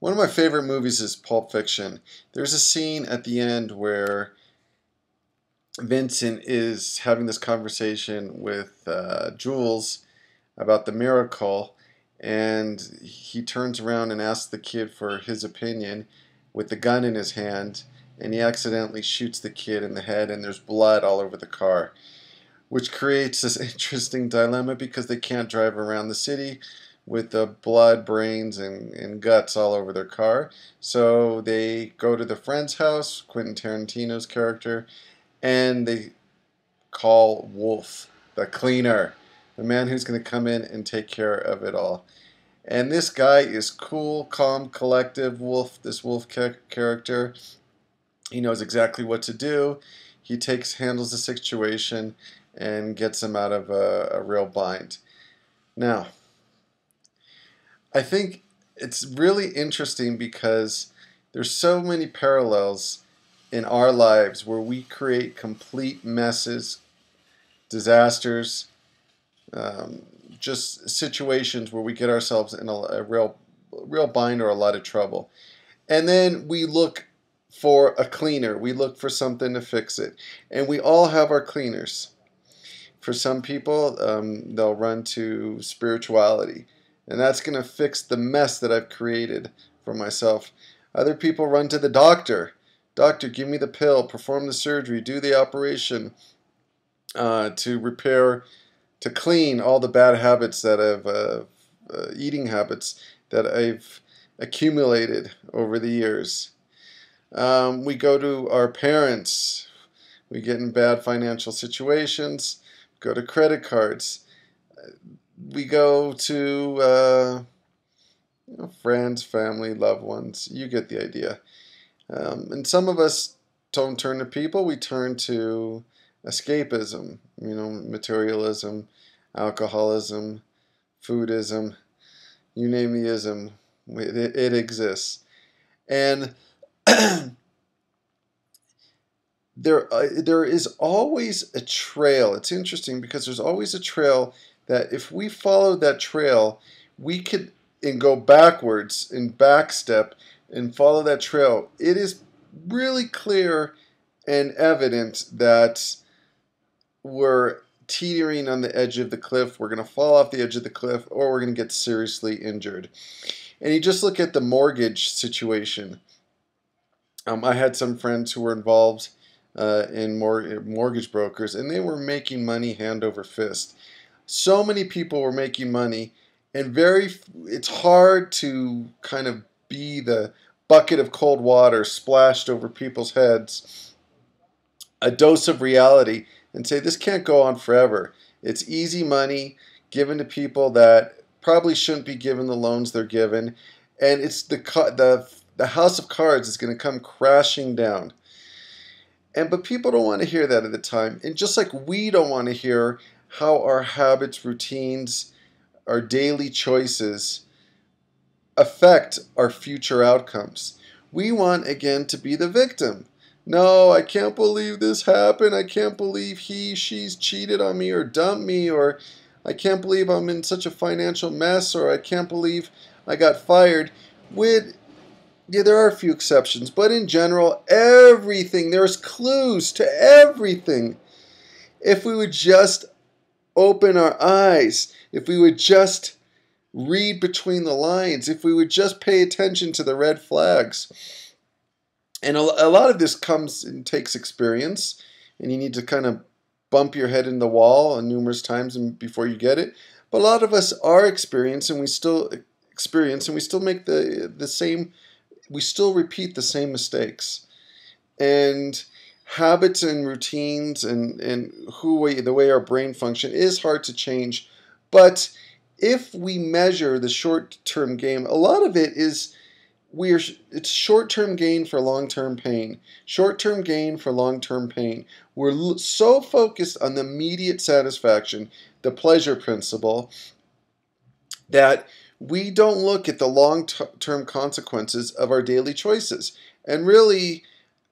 One of my favorite movies is Pulp Fiction. There's a scene at the end where Vincent is having this conversation with Jules about the miracle, and he turns around and asks the kid for his opinion with the gun in his hand, and he accidentally shoots the kid in the head, and there's blood all over the car, which creates this interesting dilemma because they can't drive around the city with the blood, brains, and guts all over their car. So they go to the friend's house, Quentin Tarantino's character, and they call Wolf, the cleaner, the man who's going to come in and take care of it all. And this guy is cool, calm, collective. Wolf, this Wolf character, he knows exactly what to do. He handles the situation and gets him out of a real bind. Now, I think it's really interesting because there's so many parallels in our lives where we create complete messes, disasters, just situations where we get ourselves in a real bind or a lot of trouble. And then we look for a cleaner. We look for something to fix it. And we all have our cleaners. For some people, they'll run to spirituality. And that's going to fix the mess that I've created for myself. Other people run to the doctor. Doctor, give me the pill, perform the surgery, do the operation to repair, to clean all the bad habits that I've, eating habits that I've accumulated over the years. We go to our parents. We get in bad financial situations. Go to credit cards. We go to friends, family, loved ones. You get the idea. And some of us don't turn to people. We turn to escapism, materialism, alcoholism, foodism, you name the ism. It exists. And there is always a trail. It's interesting because there's always a trail that if we follow that trail, we could and go backwards and backstep and follow that trail. It is really clear and evident that we're teetering on the edge of the cliff. We're going to fall off the edge of the cliff, or we're going to get seriously injured. And you just look at the mortgage situation. I had some friends who were involved in mortgage brokers, and they were making money hand over fist. So many people were making money, and it's hard to kind of be the bucket of cold water splashed over people's heads, a dose of reality, and say this can't go on forever. It's easy money given to people that probably shouldn't be given the loans they're given, and it's the house of cards is going to come crashing down. But people don't want to hear that at the time. And just like we don't want to hear how our habits, routines, our daily choices affect our future outcomes. We want, again, to be the victim. No, I can't believe this happened. I can't believe she's cheated on me or dumped me, or I can't believe I'm in such a financial mess, or I can't believe I got fired. Yeah, there are a few exceptions, but in general, everything, there's clues to everything. If we would just open our eyes, if we would just read between the lines, if we would just pay attention to the red flags. And a lot of this comes and takes experience, and you need to kind of bump your head in the wall numerous times before you get it. But a lot of us are experienced, and we still make we still repeat the same mistakes. And habits and routines and the way our brain function is hard to change. But if we measure the short-term gain, a lot of it is it's short-term gain for long-term pain. Short-term gain for long-term pain. We're so focused on the immediate satisfaction, the pleasure principle, that we don't look at the long-term consequences of our daily choices. And really,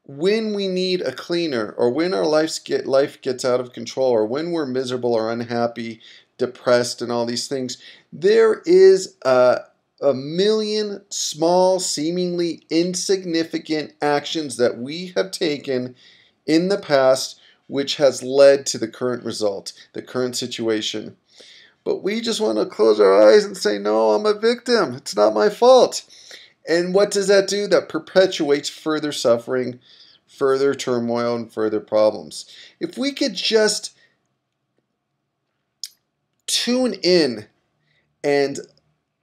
when we need a cleaner, or when our life gets out of control, or when we're miserable or unhappy, depressed, and all these things, there is a a million small, seemingly insignificant actions that we have taken in the past, which has led to the current result, the current situation. But we just want to close our eyes and say, no, I'm a victim. It's not my fault. And what does that do? That perpetuates further suffering, further turmoil, and further problems. If we could just tune in and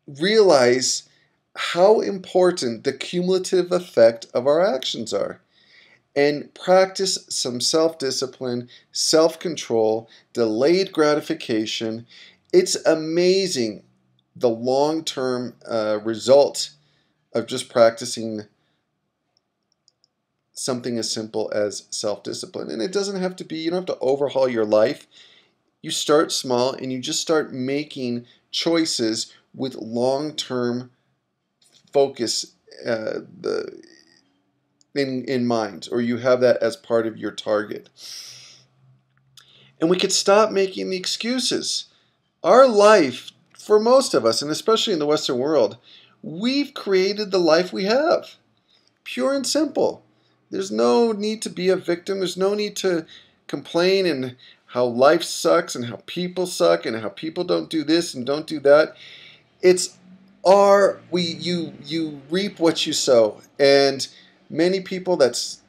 realize how important the cumulative effect of our actions are, and practice some self-discipline, self-control, delayed gratification, it's amazing the long-term result of just practicing something as simple as self-discipline. And it doesn't have to be, you don't have to overhaul your life. You start small and you just start making choices with long-term focus in mind, or you have that as part of your target. And we could stop making the excuses. Our life, for most of us, and especially in the Western world, we've created the life we have. Pure and simple. There's no need to be a victim. There's no need to complain and how life sucks and how people suck and how people don't do this and don't do that. It's you reap what you sow. And many people, that's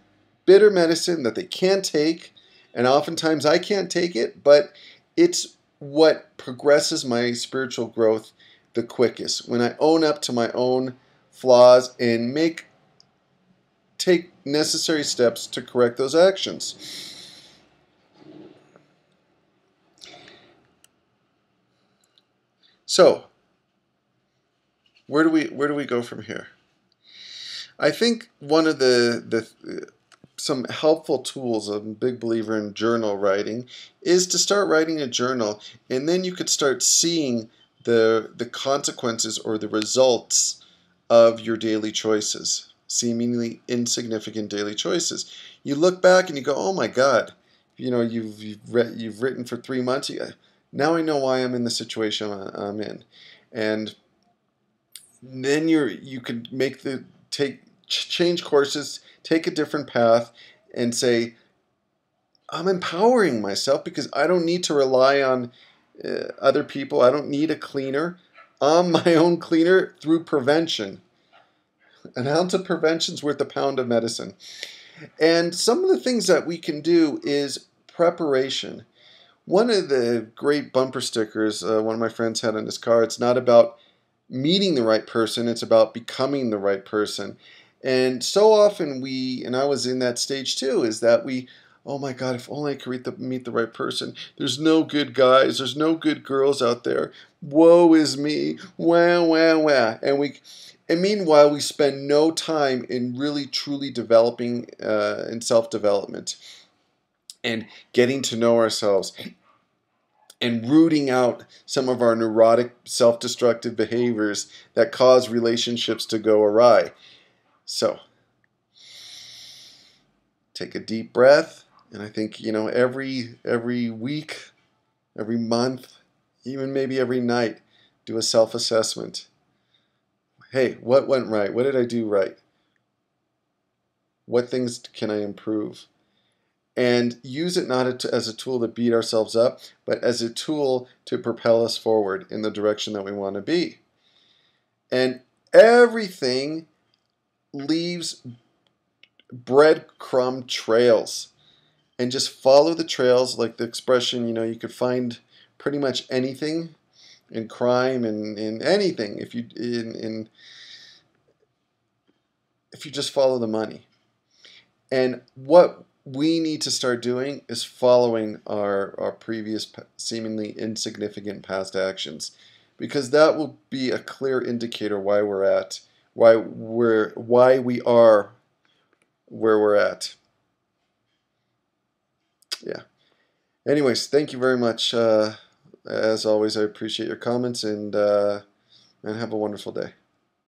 bitter medicine that they can't take, and oftentimes I can't take it, but it's what progresses my spiritual growth the quickest. When I own up to my own flaws and take necessary steps to correct those actions. So, where do we go from here? I think one of some helpful tools, I'm a big believer in journal writing, is to start writing a journal, and then you could start seeing the consequences or the results of your daily choices, seemingly insignificant daily choices. You look back and you go, oh my God, you've written for 3 months. Now I know why I'm in the situation I'm in, and then you could change courses, take a different path, and say, I'm empowering myself because I don't need to rely on other people. I don't need a cleaner. I'm my own cleaner through prevention. An ounce of prevention is worth a pound of medicine. And some of the things that we can do is preparation. One of the great bumper stickers one of my friends had on his car, it's not about meeting the right person, it's about becoming the right person. And so often and I was in that stage too, is that oh my God, if only I could meet the right person. There's no good guys, there's no good girls out there. Woe is me, wah, wah, wah. And meanwhile, we spend no time in really truly developing in self-development and getting to know ourselves and rooting out some of our neurotic, self-destructive behaviors that cause relationships to go awry. So, take a deep breath, and I think, every week, every month, even maybe every night, do a self-assessment. Hey, what went right? What did I do right? What things can I improve? And use it not as a tool to beat ourselves up, but as a tool to propel us forward in the direction that we want to be. And everything leaves breadcrumb trails. And just follow the trails, like the expression, you could find pretty much anything in crime and in anything if you just follow the money. And what we need to start doing is following our previous seemingly insignificant past actions, because that will be a clear indicator why we are where we're at. Yeah. Anyways, thank you very much. As always, I appreciate your comments, and have a wonderful day.